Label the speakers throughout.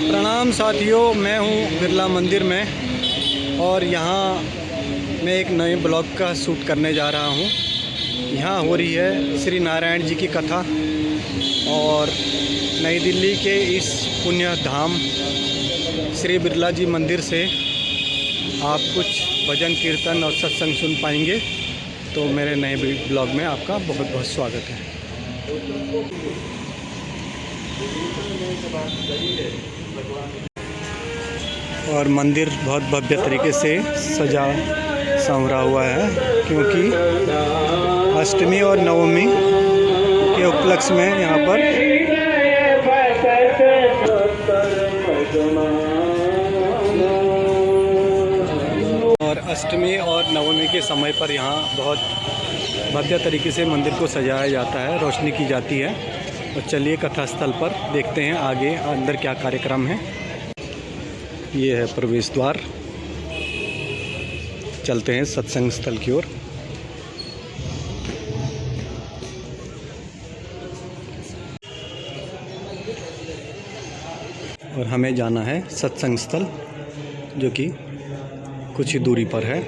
Speaker 1: प्रणाम साथियों, मैं हूँ बिरला मंदिर में और यहाँ मैं एक नए ब्लॉग का शूट करने जा रहा हूँ। यहाँ हो रही है श्री नारायण जी की कथा और नई दिल्ली के इस पुण्य धाम श्री बिरला जी मंदिर से आप कुछ भजन कीर्तन और सत्संग सुन पाएंगे। तो मेरे नए ब्लॉग में आपका बहुत बहुत स्वागत है। और मंदिर बहुत भव्य तरीके से सजा संवरा हुआ है, क्योंकि अष्टमी और नवमी के उपलक्ष्य में यहाँ पर और अष्टमी और नवमी के समय पर यहाँ बहुत भव्य तरीके से मंदिर को सजाया जाता है, रोशनी की जाती है। तो चलिए कथा स्थल पर देखते हैं आगे अंदर क्या कार्यक्रम है। ये है प्रवेश द्वार, चलते हैं सत्संग स्थल की ओर। और हमें जाना है सत्संग स्थल, जो कि कुछ ही दूरी पर है।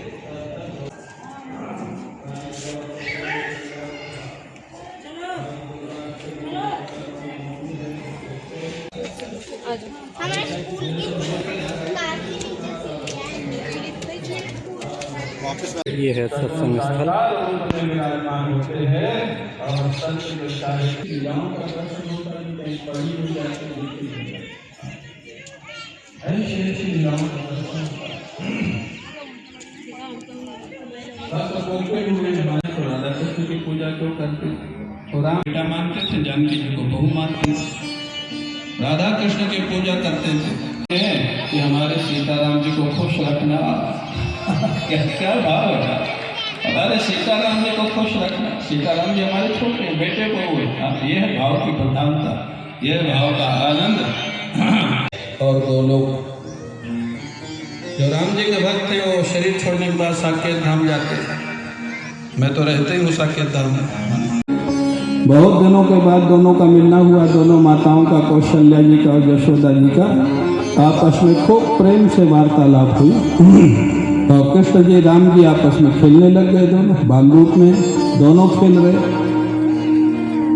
Speaker 1: ये है सत्संग स्थल।
Speaker 2: की पूजा क्यों करते? और राम बेटा मानते थे, जानकी जी को बहू मानते थे, राधा कृष्ण की पूजा करते थे कि हमारे सीताराम जी को खुश रखना। क्या भाव है? हमारे सीताराम जी को खुश रखना। सीताराम जी हमारे छोटे हैं, बेटे को हुए। ये है भाव की प्रधानता, ये है भाव का आनंद। और दो लोग जो राम जी के भक्त थे, वो शरीर छोड़ने के बाद साकेत धाम जाते। मैं तो रहते ही हूँ साकेत धाम में। बहुत दिनों के बाद दोनों का मिलना हुआ, दोनों माताओं का, कौशल्या जी का और यशोदा जी का आपस में खूब प्रेम से वार्तालाप हुई। और कृष्ण जी राम जी आपस में खेलने लग गए, दोनों बाल रूप में दोनों खेल रहे।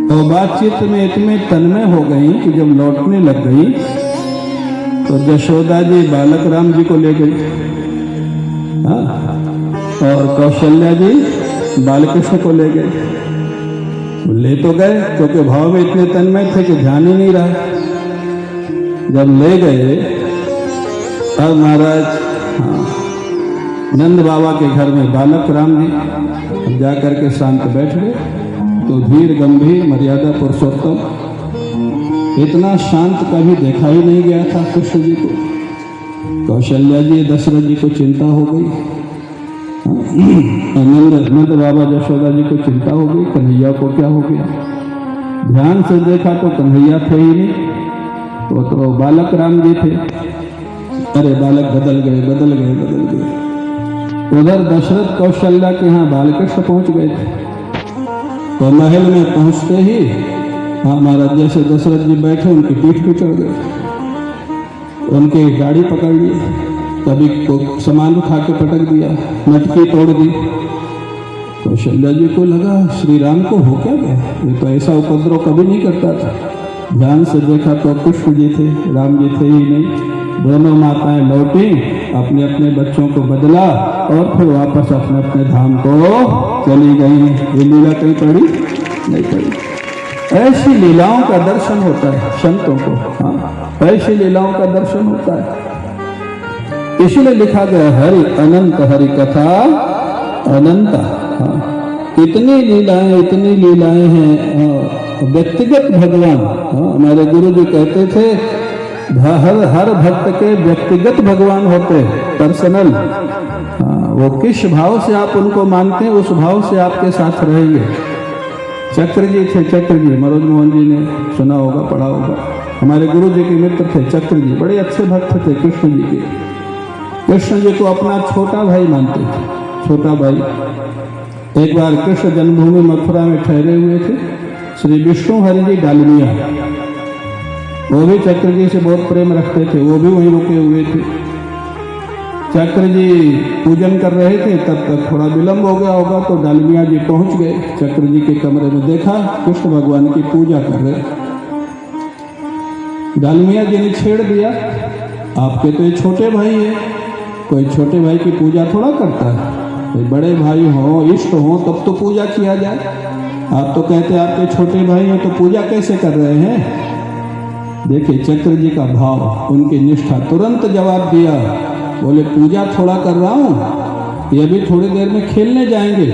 Speaker 2: और बातचीत में इतने तन्मय हो गई कि जब लौटने लग गई तो यशोदा जी बालक राम जी को ले गई, और कौशल्या जी बालकृष्ण को ले गए। ले तो गए, क्योंकि भाव में इतने तन्मय थे कि ध्यान ही नहीं रहा। जब ले गए अब महाराज नंद बाबा के घर में बालक राम जी जाकर के शांत बैठ गए। तो धीर गंभीर मर्यादा पुरुषोत्तम, इतना शांत कभी देखा ही नहीं गया था कृष्ण जी को। कौशल्या जी दशरथ जी को चिंता हो गई, नंद बाबा यशोदा जी को चिंता हो गई, कन्हैया को क्या हो गया। ध्यान से देखा तो कन्हैया थे ही नहीं, वो तो बालक राम जी थे। अरे बालक बदल गए, बदल गए, बदल गए। उधर दशरथ कौशल्या के यहाँ बालकृष्ण पहुंच गए थे। तो महल में पहुंचते ही महाराज जैसे दशरथ जी बैठे, उनकी पीठ पे चढ़ गए, उनकी गाड़ी पकड़ ली, कभी को सामान उठा के पटक दिया, मटकी तोड़ दी। कौशल्या जी को लगा श्री राम को हो क्या गया, ये तो ऐसा उपद्रव कभी नहीं करता था। ध्यान से देखा तो कृष्ण जी थे, राम जी थे ही नहीं। दोनों माताएं लौटी, अपने अपने बच्चों को बदला और फिर वापस अपने अपने धाम को चली गई। ये लीला कहीं पड़ी नहीं पड़ी। ऐसी लीलाओं का दर्शन होता है संतों को। हाँ, ऐसी लीलाओं का दर्शन होता है। इसलिए लिखा गया हरि अनंत, हरि कथा अनंत। हाँ, इतनी लीलाएं हैं। व्यक्तिगत भगवान, हमारे गुरु जी कहते थे हर भक्त के व्यक्तिगत भगवान होते, पर्सनल। वो किस भाव से आप उनको मानते हैं, उस भाव से आपके साथ रहेंगे। चक्र जी थे, चक्र जी मनोज मोहन जी ने सुना होगा, पढ़ा होगा। हमारे गुरु जी के मित्र थे चक्र जी, बड़े अच्छे भक्त थे कृष्ण जी के। कृष्ण जी को अपना छोटा भाई मानते थे, छोटा भाई। एक बार कृष्ण जन्मभूमि मथुरा में ठहरे हुए थे। श्री विष्णु हरि जी डालमिया वो भी चक्र जी से बहुत प्रेम रखते थे, वो भी वहीं रुके हुए थे। चक्र जी पूजन कर रहे थे, तब तक थोड़ा विलंब हो गया होगा, तो डालमिया जी पहुंच गए चक्र जी के कमरे में। देखा कृष्ण भगवान की पूजा कर रहे। डालमिया जी ने छेड़ दिया, आपके तो ये छोटे भाई है, कोई छोटे भाई की पूजा थोड़ा करता है, कोई बड़े भाई हो, इष्ट हो, तब तो पूजा किया जाए। आप तो कहते आपके छोटे भाई हैं, तो पूजा कैसे कर रहे हैं? देखिए चक्र जी का भाव, उनकी निष्ठा। तुरंत जवाब दिया, बोले पूजा थोड़ा कर रहा हूँ, ये भी थोड़ी देर में खेलने जाएंगे,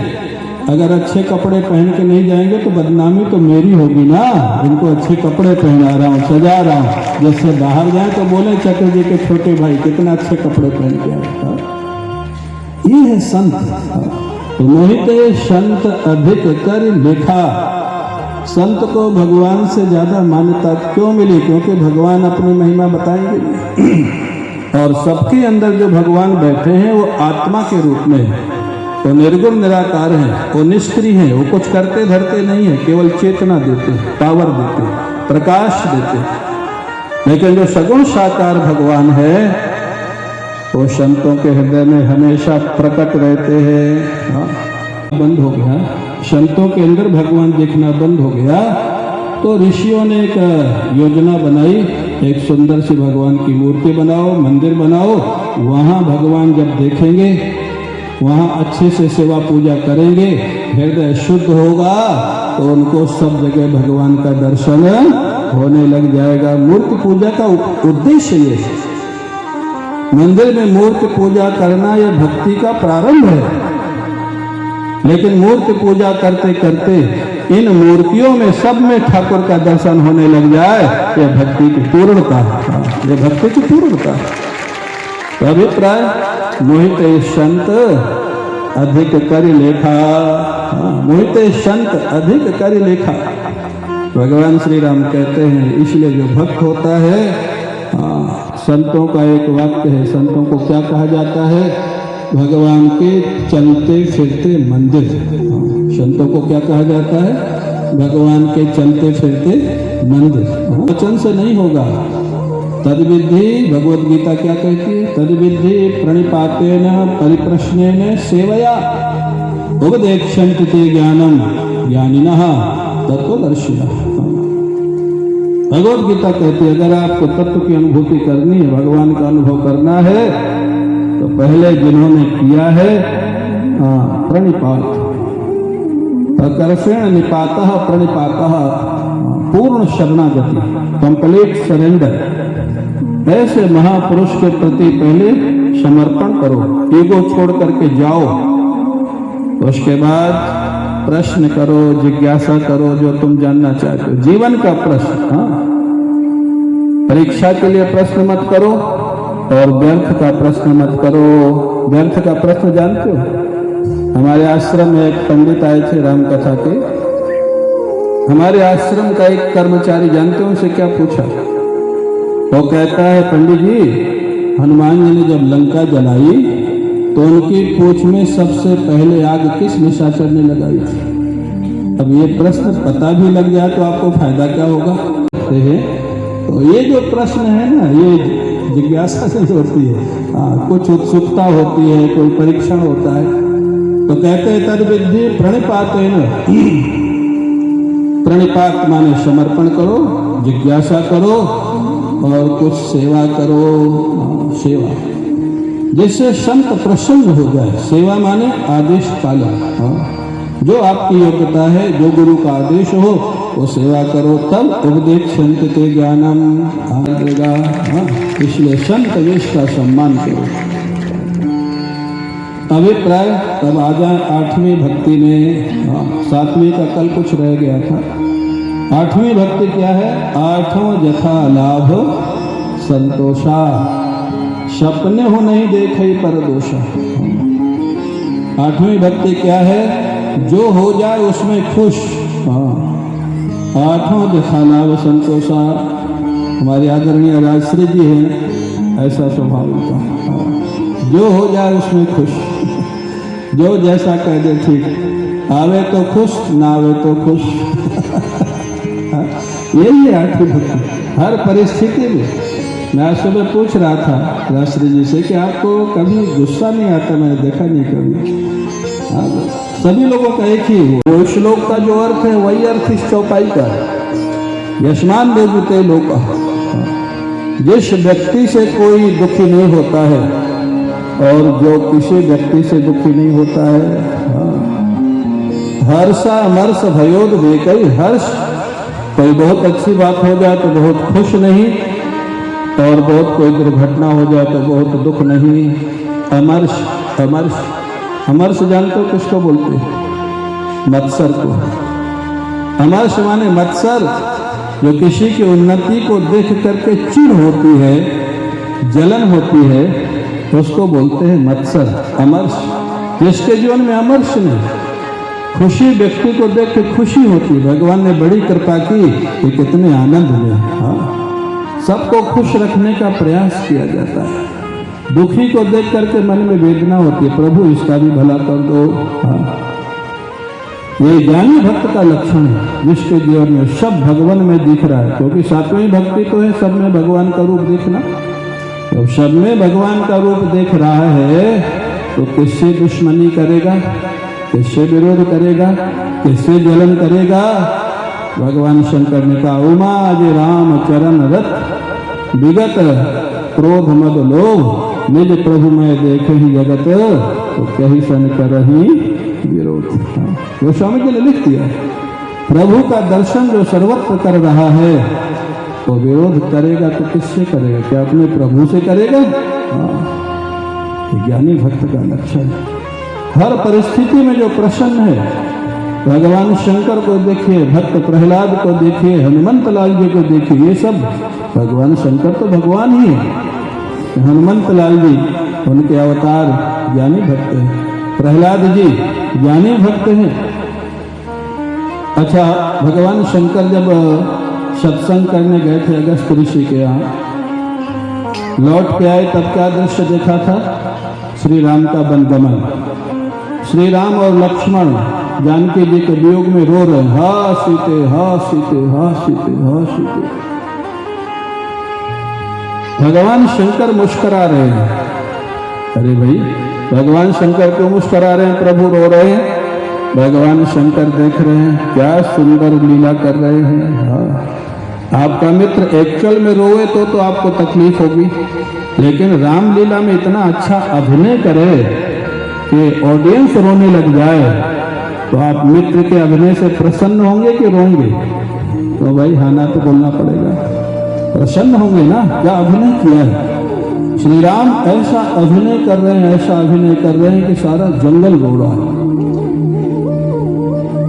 Speaker 2: अगर अच्छे कपड़े पहन के नहीं जाएंगे तो बदनामी तो मेरी होगी ना। इनको अच्छे कपड़े पहना रहा हूँ, सजा रहा हूँ, जैसे बाहर जाए तो बोले चक्र जी के छोटे भाई कितना अच्छे कपड़े पहन के आए। ये है संत। तो मोहिते संत अधिक कर लेखा। संत को भगवान से ज्यादा मान्यता क्यों मिली? क्योंकि भगवान अपनी महिमा बताएंगे और सबके अंदर जो भगवान बैठे हैं वो आत्मा के रूप में है, वो निर्गुण निराकार हैं, वो निष्क्रिय हैं, वो कुछ करते धरते नहीं है, केवल चेतना देते, पावर देते, प्रकाश देते। लेकिन जो सगुण साकार भगवान है वो संतों के हृदय में हमेशा प्रकट रहते हैं। बंद हो गया, संतों के अंदर भगवान देखना बंद हो गया, तो ऋषियों ने एक योजना बनाई, एक सुंदर सी भगवान की मूर्ति बनाओ, मंदिर बनाओ, वहाँ भगवान जब देखेंगे, वहाँ अच्छे से सेवा पूजा करेंगे, हृदय शुद्ध होगा तो उनको सब जगह भगवान का दर्शन होने लग जाएगा। मूर्ति पूजा का उद्देश्य ये है। मंदिर में मूर्ति पूजा करना यह भक्ति का प्रारंभ है, लेकिन मूर्ति पूजा करते करते इन मूर्तियों में सब में ठाकुर का दर्शन होने लग जाए, यह भक्ति की पूर्णता है, यह भक्ति की पूर्णता है। तो अभिप्राय मोहिते संत अधिक कर लेखा। मोहिते संत अधिक कर लेखा। भगवान श्री राम कहते हैं, इसलिए जो भक्त होता है, संतों का एक वाक्य है, संतों को क्या कहा जाता है? भगवान के चलते फिरते मंदिर। संतों को क्या कहा जाता है? भगवान के चलते फिरते मंदिर। वचन से नहीं होगा। तद्विधि, भगवद गीता क्या कहती है? तद्विधि प्रणिपातेन परिप्रश्नेन सेवया उपदेक्षन्ति ते ज्ञानम ज्ञानिनः तत्त्वदर्शिनः। भगवद गीता कहती है, अगर आपको तत्व की अनुभूति करनी है, भगवान का अनुभव करना है, तो पहले जिन्होंने किया है प्रणिपात, प्रकर्षेण निपातः प्रणिपातः, पूर्ण शरणागति, कंप्लीट सरेंडर। ऐसे महापुरुष के प्रति पहले समर्पण करो, ईगो छोड़ करके जाओ, उसके बाद प्रश्न करो, जिज्ञासा करो, जो तुम जानना चाहते हो, जीवन का प्रश्न। परीक्षा के लिए प्रश्न मत करो और व्यर्थ का प्रश्न मत करो। व्यर्थ का प्रश्न जानते हो? हमारे आश्रम में एक पंडित आए थे राम कथा के। हमारे आश्रम का एक कर्मचारी, जानते हो उनसे क्या पूछा? वो कहता है, पंडित जी, हनुमान जी ने जब लंका जलाई तो उनकी पूंछ में सबसे पहले आग किस निशाचर ने लगाई थी? अब ये प्रश्न पता भी लग जाए तो आपको फायदा क्या होगा? तो ये जो प्रश्न है ना, ये जिज्ञासा से होती है, कुछ उत्सुकता होती है, कोई परीक्षण होता है। तो कहते हैं तद्विधि प्रणिपातेन, प्रणिपात माने समर्पण करो, जिज्ञासा करो और कुछ सेवा करो। सेवा जिससे संत प्रसन्न हो जाए। सेवा माने आदेश पालन। जो आपकी योग्यता है, जो गुरु का आदेश हो वो सेवा करो, तब उपदेक्षन्ति ते ज्ञानम आएगा। इसलिए संत वेश का सम्मान करो। अभिप्राय तब आ जाए 8वीं भक्ति में। 7वीं का कल कुछ रह गया था। 8वीं भक्ति क्या है? 8वां जथा लाभ संतोषा, सपने हो नहीं देखे पर दोषा। 8वीं भक्ति क्या है? जो हो जाए उसमें खुश। 8वां जथा लाभ संतोषा। हमारे आदरणीय राजश्री जी हैं, ऐसा स्वभाव उनका, जो हो जाए उसमें खुश, जो जैसा कह दे ठीक, आवे तो खुश, ना आवे तो खुश। यही है 8वीं भक्ति। हर परिस्थिति में। मैं आज सुबह पूछ रहा था राष्ट्री जी से कि आपको कभी गुस्सा नहीं आता, मैंने देखा नहीं कभी। हाँ, सभी लोगों का एक ही वो श्लोक का जो अर्थ है वही अर्थ इस चौपाई का है। यशमान देवते लोका, जिस व्यक्ति से कोई दुखी नहीं होता है और जो किसी व्यक्ति से दुखी नहीं होता है, हर्षा मर्ष भयोद बेकई, हर्ष कोई बहुत अच्छी बात हो जाए तो बहुत खुश नहीं, और बहुत कोई दुर्घटना हो जाए तो बहुत दुख नहीं। अमर्ष, अमर्ष, अमर्ष जानते हो किसको बोलते हैं? मत्सर को। अमर्ष माने मत्सर, जो किसी की उन्नति को देख करके चिढ़ होती है, जलन होती है, तो उसको बोलते हैं मत्सर, अमर्ष। जिसके जीवन में अमर्ष नहीं, खुशी व्यक्ति को देख के खुशी होती है। भगवान ने बड़ी कृपा की कि कितने आनंद में। हाँ, सबको खुश रखने का प्रयास किया जाता है। दुखी को देख करके मन में वेदना होती है, प्रभु इसका भी भला कर दो। हाँ, ये ज्ञानी भक्त का लक्षण है, जिसके जीवन में सब भगवान में दिख रहा है। क्योंकि सातवीं भक्ति तो है सब में भगवान का रूप देखना। तो सब में भगवान का रूप देख रहा है तो किससे दुश्मनी करेगा, किससे विरोध करेगा, किससे जलन करेगा? भगवान शंकर ने कहा, उमा जे राम चरण रथ, विगत क्रोध मद लोभ, निज प्रभु में देखे ही जगत, तो कही सन करही विरोध। वो स्वामी जी ने लिख दिया, प्रभु का दर्शन जो सर्वत्र कर रहा है तो विरोध करेगा तो किससे करेगा? क्या अपने प्रभु से करेगा? ज्ञानी भक्त का लक्षण। हर परिस्थिति में जो प्रसन्न है, भगवान शंकर को देखिए, भक्त प्रहलाद को देखिए, हनुमंत लाल जी को देखिए, ये सब भगवान शंकर तो भगवान ही है। हनुमंत लाल जी उनके अवतार ज्ञानी भक्त हैं, प्रहलाद जी ज्ञानी भक्त हैं। अच्छा, भगवान शंकर जब सत्संग करने गए थे अगस्त ऋषि के यहाँ, लौट के आए तब क्या दृश्य देखा था? श्री राम का वनगमन। श्री राम और लक्ष्मण जानकी जी के वियोग में रो रहे हैं, हा सीते, हा सीते, हा सीते, हा सीते। भगवान शंकर मुस्कुरा रहे हैं। अरे भाई, भगवान शंकर क्यों मुस्कुरा रहे हैं? प्रभु रो रहे हैं। भगवान शंकर देख रहे हैं क्या सुंदर लीला कर रहे हैं। हाँ, आपका मित्र एक्चुअल में रोए तो आपको तकलीफ होगी, लेकिन रामलीला में इतना अच्छा अभिनय करे कि ऑडियंस रोने लग जाए, तो आप मित्र के अभिनय से प्रसन्न होंगे कि रोंगे? तो भाई हाँ ना तो बोलना पड़ेगा, प्रसन्न होंगे ना। क्या अभिनय किया है श्री राम, ऐसा अभिनय कर रहे हैं, ऐसा अभिनय कर रहे हैं कि सारा जंगल रो रहा है।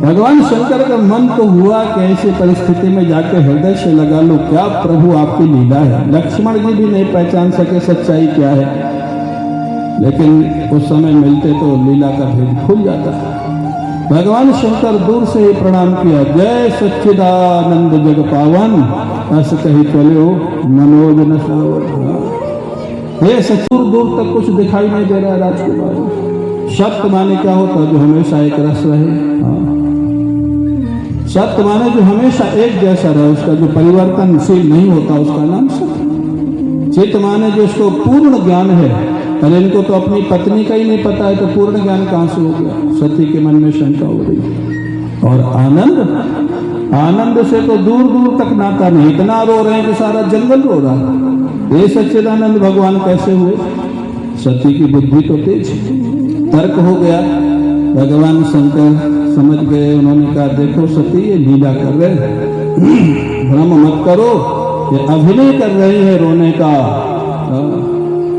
Speaker 2: भगवान शंकर का मन तो हुआ कि ऐसी परिस्थिति में जाके हृदय से लगा लो, क्या प्रभु आपकी लीला है। लक्ष्मण जी भी नहीं पहचान सके सच्चाई क्या है, लेकिन उस समय मिलते तो लीला का भेद खुल जाता है। भगवान शंकर दूर से ही प्रणाम किया, जय सच्चिदानंद जग पावन, अस कही चलो मनोज न सावन। ये सचूर दूर तक कुछ दिखाई नहीं दे रहा है राजकुमार। सत्य माने क्या होता? जो हमेशा एक रस रहे। सत्य माने जो हमेशा एक जैसा रहे, उसका जो परिवर्तनशील नहीं होता, उसका नाम सत्य। चित्त माने जिसको पूर्ण ज्ञान है। अरे इनको तो अपनी पत्नी का ही नहीं पता है, तो पूर्ण ज्ञान कहाँ से हो गया? सती के मन में शंका हो रही। और आनंद, आनंद से तो दूर दूर तक नाता नहीं, इतना रो रहे हैं कि सारा जंगल रो रहा है। ये सच्चिदानंद भगवान कैसे हुए? सती की बुद्धि तो तेज, तर्क हो गया। भगवान शंकर समझ गए, उन्होंने कहा देखो सती ये लीला कर रहे हैं, भ्रम मत करो, ये अभिनय कर रहे हैं रोने का।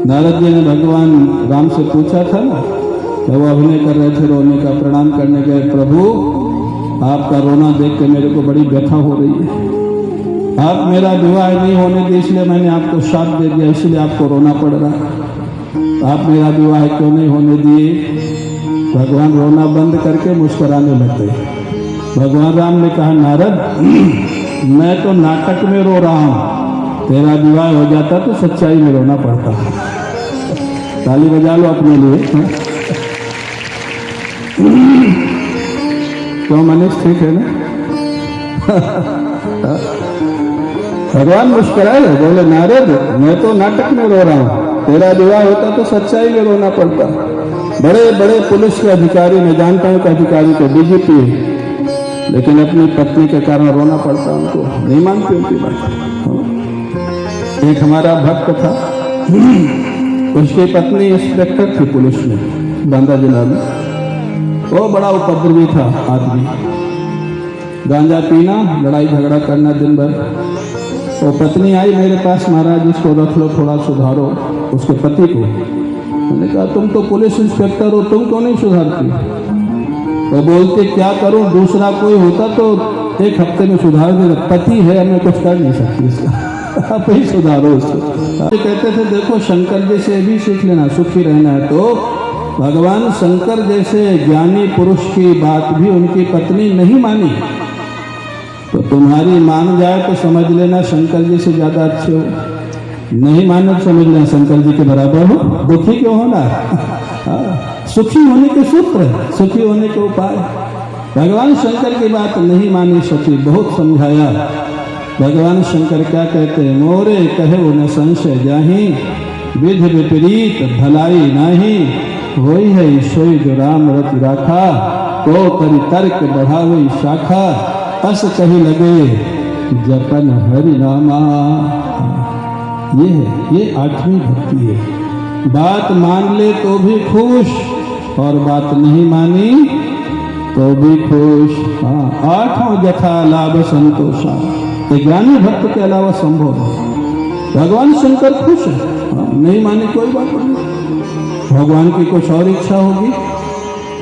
Speaker 2: नारद जी ने भगवान राम से पूछा था ना, जब वो अभिनय कर रहे थे रोने का, प्रणाम करने गए, प्रभु आपका रोना देख के मेरे को बड़ी व्यथा हो रही है। आप मेरा विवाह नहीं होने दिए, इसलिए मैंने आपको शाप दे दिया, इसलिए आपको रोना पड़ रहा है। आप मेरा विवाह क्यों नहीं होने दिए? भगवान रोना बंद करके मुस्कुराने लगते। भगवान राम ने कहा, नारद मैं तो नाटक में रो रहा हूँ, तेरा विवाह हो जाता तो सच्चाई में रोना पड़ता। ताली बजा लो अपने लिए। क्यों मनीष, ठीक है ना? भगवान मुस्कुराए, बोले नारद मैं तो नाटक में रो रहा हूँ, तेरा विवाह होता तो सच्चाई में रोना पड़ता। बड़े बड़े पुलिस के अधिकारी, मैं जानता हूँ कि अधिकारी को डीजीपी है, लेकिन अपनी पत्नी के कारण रोना पड़ता उनको, नहीं मानती उनकी बात। एक हमारा भक्त था, उसकी पत्नी इंस्पेक्टर थी पुलिस में बांदा जिला में। वो बड़ा उपद्रवी था आदमी, गांजा पीना, लड़ाई झगड़ा करना दिन भर। वो पत्नी आई मेरे पास, महाराज इसको रख लो, थोड़ा सुधारो उसके पति को। मैंने कहा तुम तो पुलिस इंस्पेक्टर हो, तुम क्यों नहीं सुधारती? वो बोलते क्या करूं, दूसरा कोई होता तो एक हफ्ते में सुधार देगा, पति है मैं कुछ कर नहीं सकती इसका, आप ही सुधारो उसको। कहते थे देखो शंकर जी से भी सीख लेना, सुखी रहना है तो भगवान शंकर जैसे ज्ञानी पुरुष की बात भी उनकी पत्नी नहीं मानी, तो तुम्हारी मान जाए तो समझ लेना शंकर जी से ज्यादा अच्छे हो, नहीं माने तो समझ लेना शंकर जी के बराबर हो। दुखी क्यों होना? सुखी होने के सूत्र, सुखी होने के उपाय। भगवान शंकर की बात नहीं मानी सती, बहुत समझाया। भगवान शंकर क्या कहते हैं, मोरे कहे न संशय जाही, विधि विपरीत भलाई नाही, वही है ईश्वरी जो राम रति राखा, तो करी तर्क बढ़ावे शाखा, अस कही लगे जपन हरि नामा। ये है, ये 8वीं भक्ति है। बात मान ले तो भी खुश, और बात नहीं मानी तो भी खुश। 8वां जथा लाभ संतोषा, ज्ञानी भक्त के अलावा संभव है। भगवान शंकर खुश है, नहीं मानी कोई बात नहीं। भगवान की कुछ और इच्छा होगी,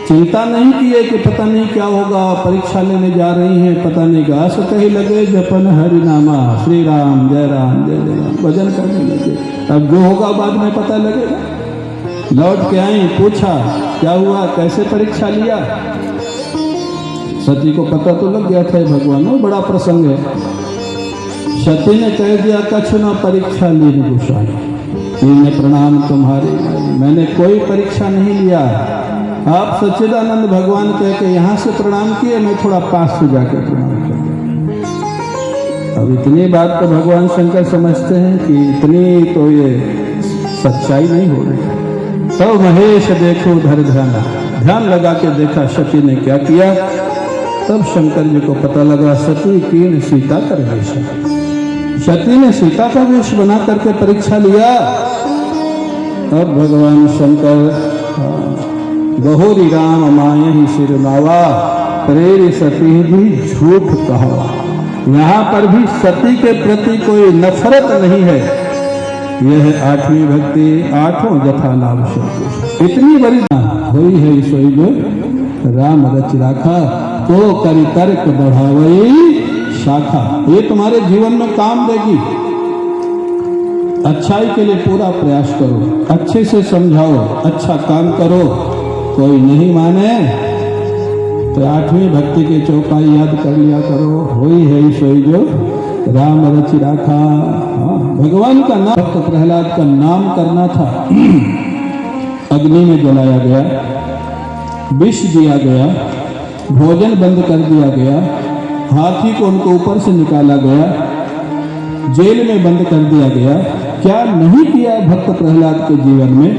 Speaker 2: चिंता नहीं की है कि पता नहीं क्या होगा, परीक्षा लेने जा रही हैं, पता नहीं गास कहीं लगे जपन हरि नामा, श्री राम जय राम जय जय राम, भजन करने लगे। अब जो होगा बाद में पता लगेगा। लौट के आई, पूछा क्या हुआ, कैसे परीक्षा लिया? सती को पता तो लग गया था भगवान, वो बड़ा प्रसंग है। सती ने कह दिया कछु न परीक्षा ली गोसाई, तीन प्रणाम तुम्हारे, मैंने कोई परीक्षा नहीं लिया। आप सच्चिदानंद भगवान कह के यहाँ से प्रणाम किए, मैं थोड़ा पास से जाकर प्रणाम कर दिया। अब इतनी बात तो भगवान शंकर समझते हैं कि इतनी तो ये सच्चाई नहीं हो रही। तो महेश देखो धर ध्याना, ध्यान लगा के देखा सती ने क्या किया। तब शंकर जी को पता लगा सती कीन सीता कर वेश, सती ने सीता का वेश बना करके परीक्षा लिया। अब भगवान शंकर बहुरी राम मायहि सिर नावा, प्रेरि सती भी झूठ कहा। यहाँ पर भी सती के प्रति कोई नफरत नहीं है। यह 8वीं भक्ति, 8वां जथा लाभ संतोष। इतनी बड़ी हुई है सोई जो राम रच राखा, तो करी तर्क बढ़ावई शाखा। ये तुम्हारे जीवन में काम देगी। अच्छाई के लिए पूरा प्रयास करो, अच्छे से समझाओ, अच्छा काम करो। कोई नहीं माने तो 8वीं भक्ति की चौपाई याद कर लिया करो, वही है सोई जो राम रचि राखा। भगवान का नाम, भक्त प्रहलाद का नाम करना था। अग्नि में जलाया गया, विष दिया गया, भोजन बंद कर दिया गया, हाथी को उनको ऊपर से निकाला गया, जेल में बंद कर दिया गया। क्या नहीं किया भक्त प्रहलाद के जीवन में।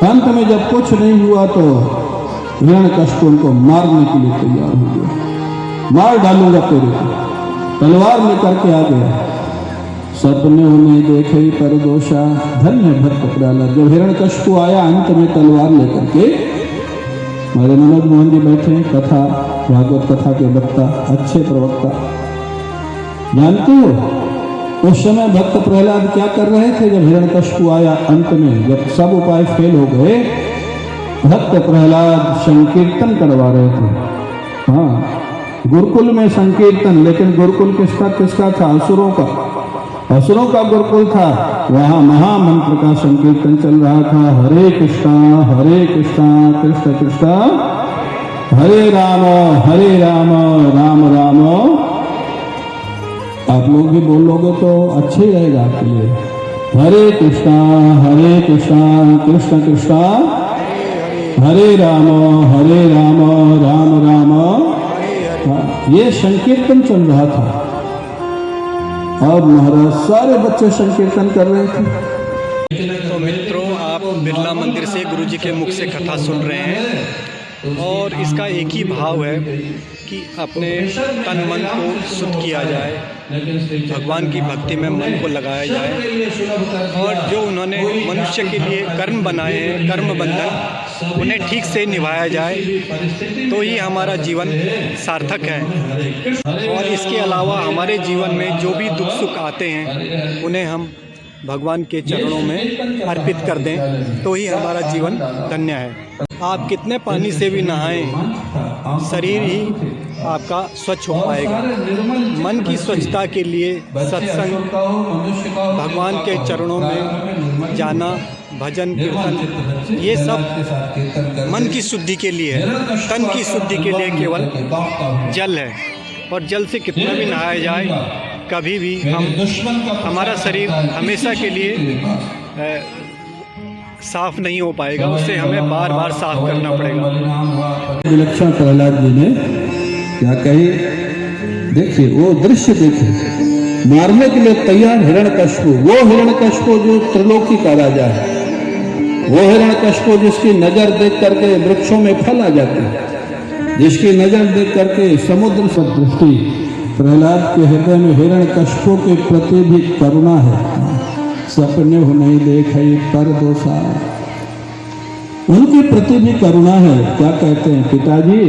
Speaker 2: अंत में जब कुछ नहीं हुआ तो हिरण्यकश्यप उनको मारने के लिए तैयार हो गया। मार डालूंगा तेरे को, तलवार लेकर के आ गया। सपने में देखे पर दोषा, धन्य भक्त प्रहलाद। जब हिरण्यकश्यप आया अंत में तलवार लेकर के, हमारे मनोज मोहन जी बैठे, कथा भागवत कथा के वक्ता, अच्छे प्रवक्ता, जानते हो उस समय भक्त प्रहलाद क्या कर रहे थे? जब हिरण्यकश्यप आया अंत में, जब सब उपाय फेल हो गए, भक्त प्रहलाद संकीर्तन करवा रहे थे। गुरुकुल में संकीर्तन, लेकिन गुरुकुल किसका था? असुरों का। असुरों का गुरुकुल था। वहां महामंत्र का संकीर्तन चल रहा था। हरे कृष्णा कृष्ण कृष्ण हरे राम राम राम। आप लोग भी बोलोगे तो अच्छे ही रहेगा आपके लिए। हरे कृष्णा कृष्ण कृष्ण हरे राम राम राम। ये संकीर्तन चल रहा था। और महाराज सारे बच्चे संकीर्तन कर रहे थे।
Speaker 1: तो मित्रों, आप बिरला मंदिर से गुरुजी के मुख से कथा सुन रहे हैं और इसका एक ही भाव है कि अपने तन मन को शुद्ध किया जाए, भगवान की भक्ति में मन को लगाया जाए और जो उन्होंने मनुष्य के लिए कर्म बनाए हैं, कर्म बंधन, उन्हें ठीक से निभाया जाए तो ही हमारा जीवन सार्थक है। और इसके अलावा हमारे जीवन में जो भी दुख सुख आते हैं उन्हें हम भगवान के चरणों में अर्पित कर दें तो ही हमारा जीवन धन्य है। आप कितने पानी से भी नहाएं, शरीर ही आपका स्वच्छ हो पाएगा। मन की स्वच्छता के लिए सत्संग, भगवान के चरणों में जाना, भजन कीर्तन, ये सब मन की शुद्धि के लिए है। तन की शुद्धि के लिए केवल जल है और जल से कितना भी नहाया जाए कभी भी हमारा शरीर हमेशा के लिए साफ नहीं हो पाएगा, उसे हमें बार बार साफ करना पड़ेगा।
Speaker 2: विलक्षण प्रहलाद जी ने क्या कही, देखिए वो दृश्य देखिए, मारने के लिए तैयार हिरण्यकश्यप, वो हिरण्यकश्यप जो त्रिलोकी का राजा है, वो हिरण्यकश्यप जिसकी नजर देख करके वृक्षों में फल आ जाते हैं, जिसकी नजर देख करके समुद्र से दृष्टि। प्रहलाद के हृदय में हिरण्यकश्यप के प्रति भी करुणा है। सपने हो नहीं देखे पर दोषा, उनके प्रति भी करुणा है। क्या कहते हैं, पिताजी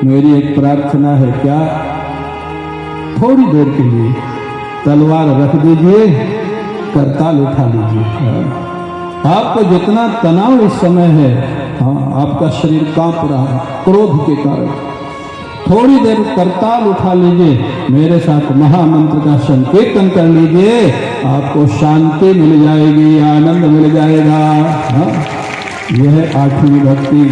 Speaker 2: मेरी एक प्रार्थना है, क्या थोड़ी देर के लिए तलवार रख दीजिए, करताल उठा लीजिए। आपको जितना तनाव इस समय है, हाँ, आपका शरीर कांप रहा है क्रोध के कारण, थोड़ी देर करताल उठा लीजिए, मेरे साथ महामंत्र का संकीर्तन कर लीजिए, आपको शांति मिल जाएगी, आनंद मिल जाएगा। हाँ, यह आठवीं भक्ति,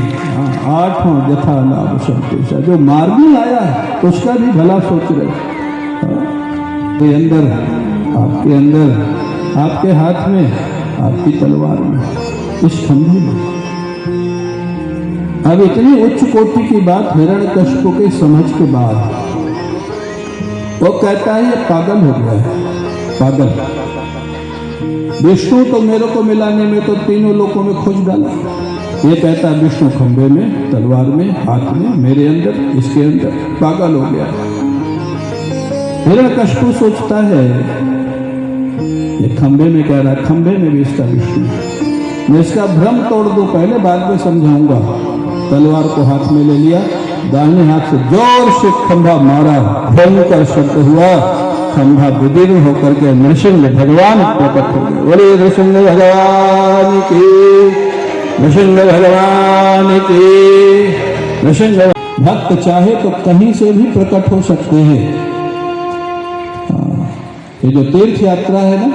Speaker 2: आठों जथा लाभ संतोष। जो मार्गी आया है उसका भी भला सोच रहे। आपके अंदर, आपके हाथ में, आपकी तलवार में, इस खंभे में। अब इतनी उच्च कोटि की बात हिरण्यकश्यप के समझ के बाद वो कहता है ये पागल हो गया है, पागल। विष्णु तो मेरे को मिलाने में तो तीनों लोकों में खोज डाला, ये कहता है विष्णु खंभे में, तलवार में, हाथ में, मेरे अंदर, इसके अंदर, पागल हो गया। हिरण्यकश्यप सोचता है ये खंभे में कह रहा है, खंभे में भी इसका विष्णु, मैं इसका भ्रम तोड़ दूं, पहले बाद में समझाऊंगा। तलवार को हाथ में ले लिया, दाहिने हाथ से जोर से खंभा मारा, भयंकर शब्द हुआ, खंभा विदीर्ण होकर के नृसिंह भगवान प्रकट हो गए। बोले नृसिंह भगवान की, नृसिंह भगवान की। नृसिंह भक्त चाहे तो कहीं से भी प्रकट हो सकते हैं। ये जो तीर्थ यात्रा है ना,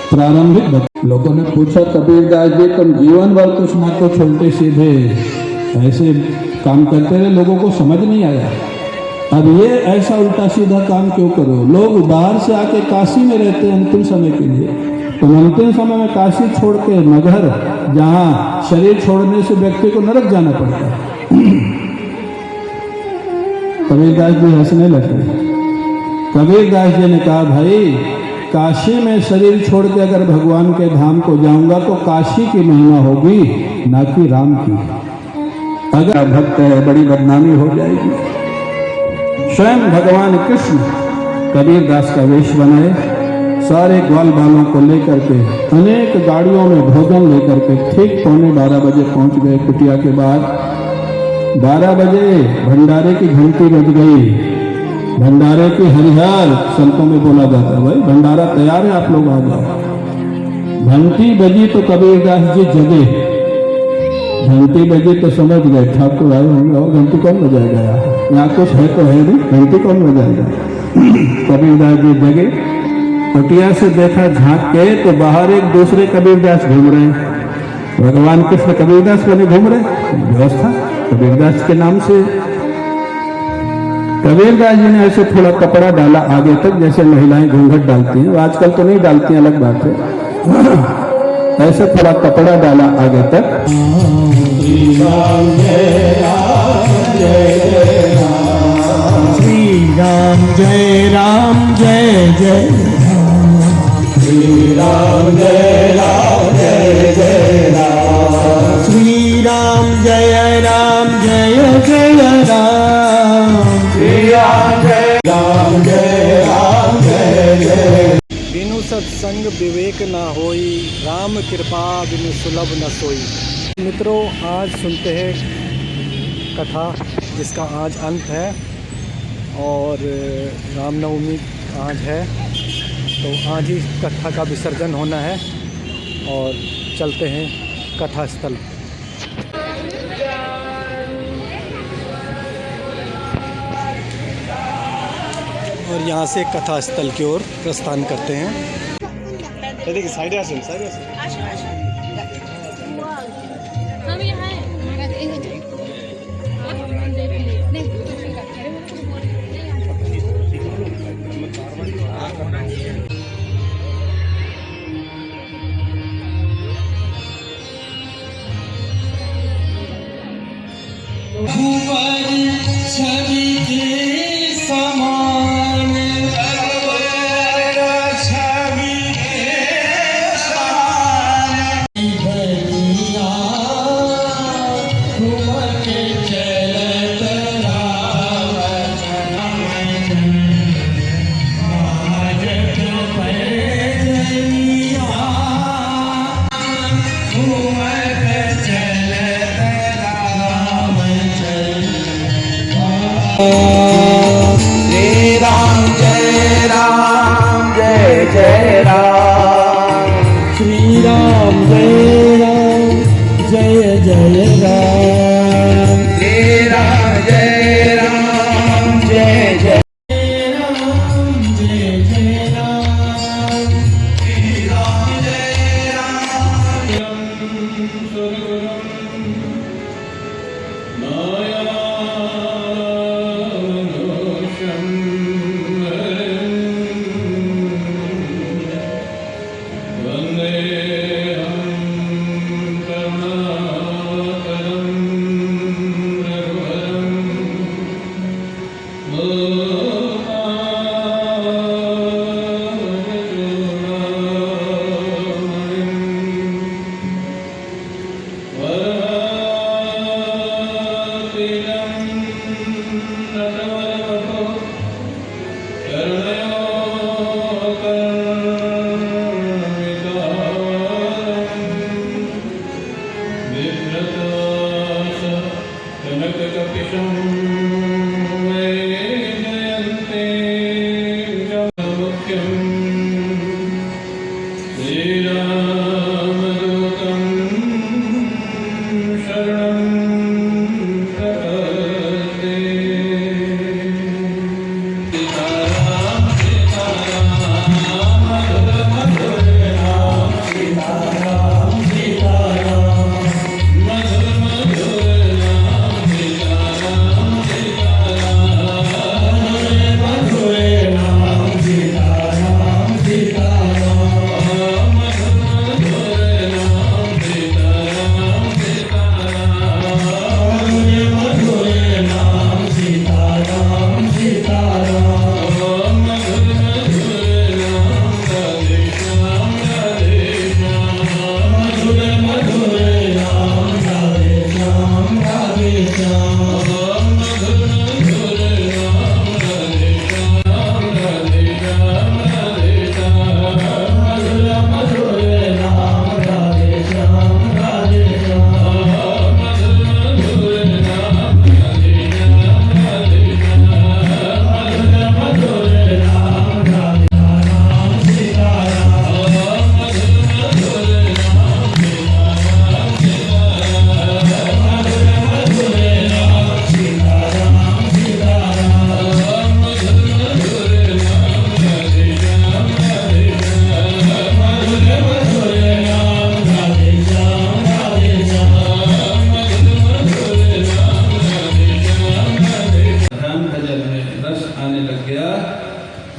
Speaker 2: प्रारंभिक लोगों ने पूछा, कबीरदास जी तुम जीवन भर कुछ ना कुछ उल्टे सीधे ऐसे काम करते रहे, लोगों को समझ नहीं आया, अब ये ऐसा उल्टा सीधा काम क्यों करो। लोग बाहर से आके काशी में रहते हैं अंतिम समय के लिए, तो अंतिम समय में काशी छोड़ के मगहर, जहाँ शरीर छोड़ने से व्यक्ति को नरक जाना पड़ता है। कबीरदास जी हंसने लगे। कबीरदास जी ने कहा, भाई काशी में शरीर छोड़ के अगर भगवान के धाम को जाऊंगा तो काशी की महिमा होगी, ना कि राम की। अगर भक्त है बड़ी बदनामी हो जाएगी। स्वयं भगवान कृष्ण कबीरदास का वेश बनाए, सारे ग्वाल बालों को लेकर के अनेक गाड़ियों में भोजन लेकर के ठीक 11:15 बजे पहुंच गए कुटिया के बाद। 12 बजे भंडारे की घंटी बज गई। भंडारे की हरिहर संतों में बोला जाता है, भाई भंडारा तैयार है, आप लोग आ जाओ। घंटी बजी तो कबीरदास जी जगे। घंटी बजी तो समझ गए ठाकुर आए होंगे, और घंटी कौन बजाएगा यहाँ कुछ है तो है नहीं, घंटी कौन बजाएगा। कबीरदास जी जगे, कुटिया से देखा झांक के तो बाहर एक दूसरे कबीरदास घूम रहे हैं। भगवान कृष्ण कबीरदास बने घूम रहे, व्यवस्था कबीरदास के नाम से। कबीरदास जी ने ऐसे थोड़ा कपड़ा डाला आगे तक, जैसे महिलाएं घूंघट डालती हैं, आजकल तो नहीं डालती, अलग बात है। ऐसे थोड़ा कपड़ा डाला आगे तक। श्री
Speaker 3: राम जय जय राम। श्री राम जय जय राम। श्री राम जय जय राम। श्री राम जय जय।
Speaker 1: बिनु सत्संग विवेक न होई, राम कृपा बिनु सुलभ न सोई। मित्रों, आज सुनते हैं कथा जिसका आज अंत है और रामनवमी आज है, तो आज ही कथा का विसर्जन होना है और चलते हैं कथा स्थल। और यहाँ से कथा स्थल की ओर प्रस्थान करते हैं। देखिए साइड
Speaker 4: हम यहाँ हैं।
Speaker 3: छवि के समान छवि के समान बनिया घूमत चलत राम महाजत पैजनिया घूमत चलत राम श्री राम जय जय राम। श्री राम जय जय राम। श्री राम जय जय राम। जय जय राम। श्री राम जय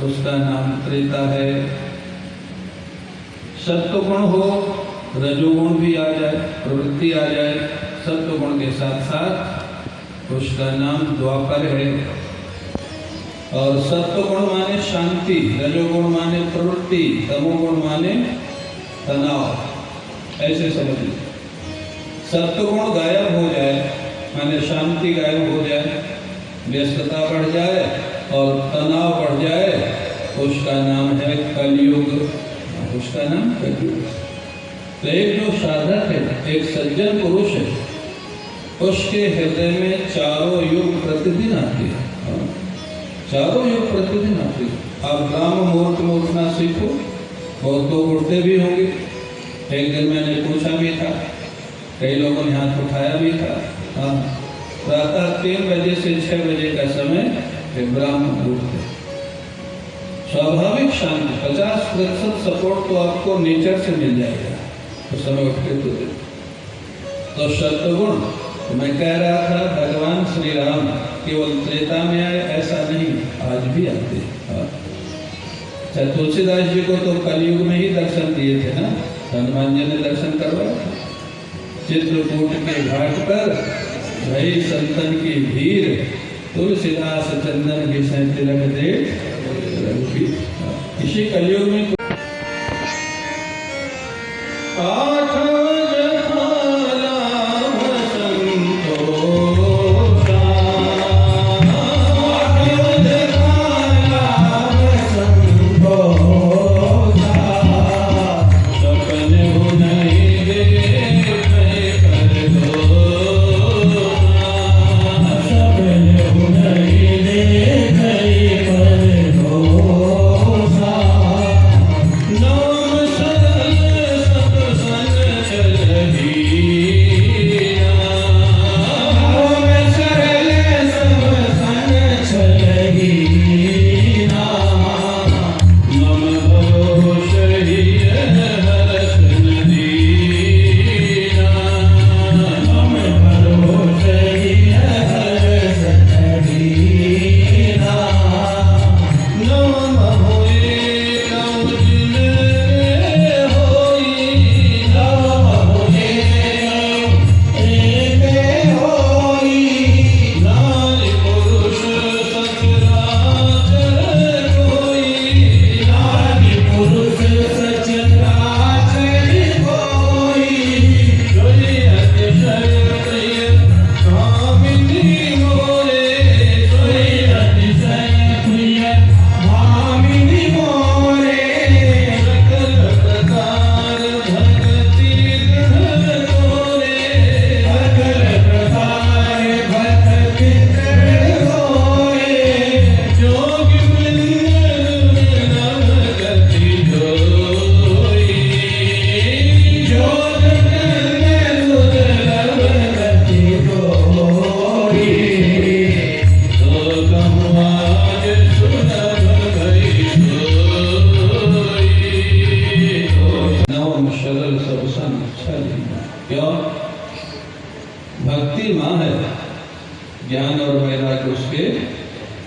Speaker 3: उसका नाम त्रेता है। सत्वगुण हो, रजोगुण भी आ जाए, प्रवृत्ति आ जाए सत्वगुण के साथ साथ, उसका नाम द्वापर है। और सत्वगुण माने शांति, रजोगुण माने प्रवृत्ति, तमोगुण माने तनाव। ऐसे समझिए, सत्वगुण गायब हो जाए माने शांति गायब हो जाए, व्यस्तता बढ़ जाए और तनाव बढ़ जाए, उसका नाम है कलयुग। उसका नाम कलयुग। तो एक जो साधक है, एक सज्जन पुरुष है, उसके हृदय में चारों युग प्रतिदिन आते हैं। चारों युग प्रतिदिन आते हैं। आप ब्राह्म मुहूर्त में उठना सीखो। बहुत लोग उठते भी होंगे। एक दिन मैंने पूछा भी था, कई लोगों ने हाथ उठाया भी था। हाँ, प्रातः 3 बजे से 6 बजे का समय ब्राह्म मुहूर्त है। स्वाभाविक शांति, 50% सपोर्ट तो आपको नेचर से मिल जाएगा उस समय उठ के। तो सत्वगुण, तो मैं कह रहा था भगवान श्री राम केवल त्रेता में आए ऐसा नहीं, आज भी आते हैं। तुलसीदास जी को तो कलयुग में ही दर्शन दिए थे ना, हनुमान जी ने दर्शन करवाया था। चित्रकूट के घाट पर भई संतन की भीड़, तुलसीदास चंदन की तिलक दे रघुवीर। इसी कलयुग में भक्ति माँ है, ज्ञान और वैराग्य उसके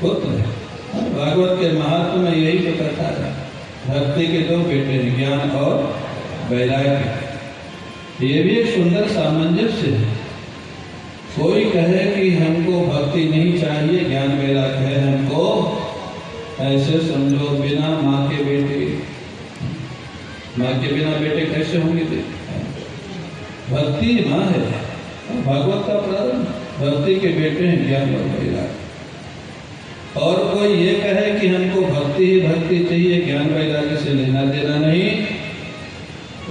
Speaker 3: पुत्र है। भागवत के महात्म में यही तो कथा है। भक्ति के 2 बेटे हैं, ज्ञान और वैराग्य। ये भी एक सुंदर सामंजस्य है। कोई कहे कि हमको भक्ति नहीं चाहिए, ज्ञान वैराग्य है हमको, ऐसे समझो बिना माँ के बेटे, माँ के बिना बेटे कैसे होंगे? भक्ति माँ है, भागवत का प्रारंभ। भक्ति के बेटे हैं ज्ञान और वैराग्य। और कोई ये कहे कि हमको भक्ति ही भक्ति चाहिए, ज्ञान वैराग्य से लेना देना नहीं,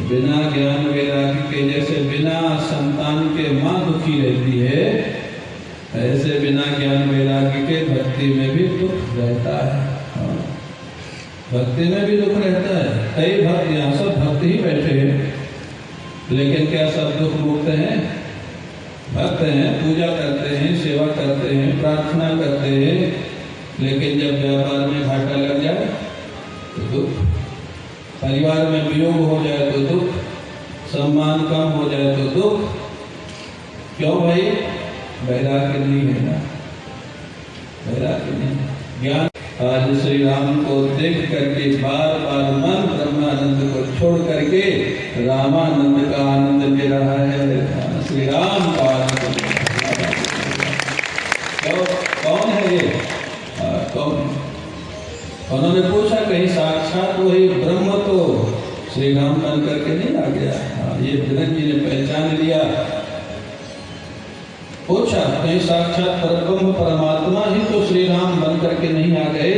Speaker 3: बिना ज्ञान वैराग्य के, जैसे बिना संतान के माँ दुखी रहती है, ऐसे बिना ज्ञान वैराग्य के भक्ति में भी दुख रहता है। भक्ति में भी दुख रहता है। कई भक्त, यहाँ सब भक्त ही बैठे हैं, लेकिन क्या सब दुख मुक्त हैं? भक्त हैं, पूजा करते हैं, सेवा करते हैं, प्रार्थना करते हैं, लेकिन जब व्यापार में घाटा लग जाए तो दुख, परिवार में वियोग हो जाए तो दुख, सम्मान कम हो जाए तो दुख। क्यों भाई? वैराग्य नहीं है ना, वैराग्य नहीं। ज्ञान। आज श्री राम को देख करके बार बार मन ब्रह्मानंद को छोड़ करके रामानंद का आनंद ले रहा है। श्री राम का आनंद। कौन है ये? कौन? श्री राम बन करके नहीं आ गया। ये जनक जी ने पहचान लिया। पूछा कहीं साक्षात परब्रह्म परमात्मा ही तो श्री राम बन करके नहीं आ गए?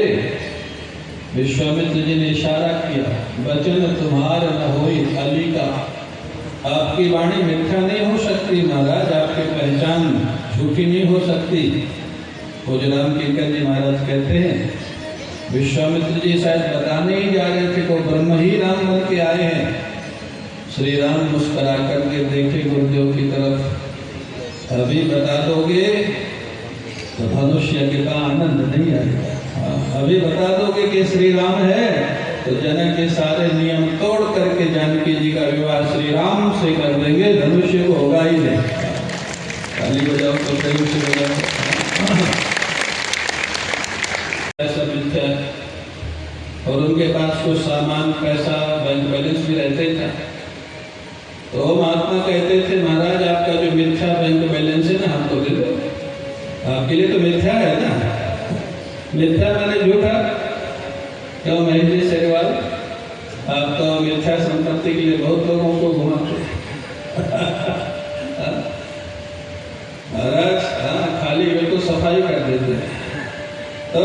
Speaker 3: विश्वामित्र जी ने इशारा किया, वचन तुम्हार न होई अली का। आपकी वाणी मिथ्या नहीं हो सकती महाराज, आपकी पहचान झूठी नहीं हो सकती। पूजराम किंकर जी महाराज कहते हैं विश्वामित्र जी शायद बताने ही जा रहे थे को ब्रह्म ही राम बन के आए हैं। श्री राम मुस्कुरा करके देखे गुरुदेव की तरफ, अभी बता दोगे तो धनुष्य के का आनंद नहीं आएगा। अभी बता दोगे कि श्री राम है तो जनक के सारे नियम तोड़ करके जानकी जी का विवाह श्री राम से कर देंगे, धनुष्य को होगा ही नहीं। ताली बजाओ तो सही से बजाओ। ऐसा मिलता है और उनके पास कुछ सामान पैसा बैंक बैलेंस भी रहते था। तो महात्मा कहते थे महाराज आपका जो मिथ्या बैंक बैलेंस है ना हमको दे दो, आपके लिए तो मिथ्या है ना। मिथ्या मैंने झूठा क्यों महेंद्र सेगवाल, आप तो मिथ्या संपत्ति के लिए बहुत लोगों को घुमाते महाराज। खाली बिल्कुल सफाई कर देते हैं। तो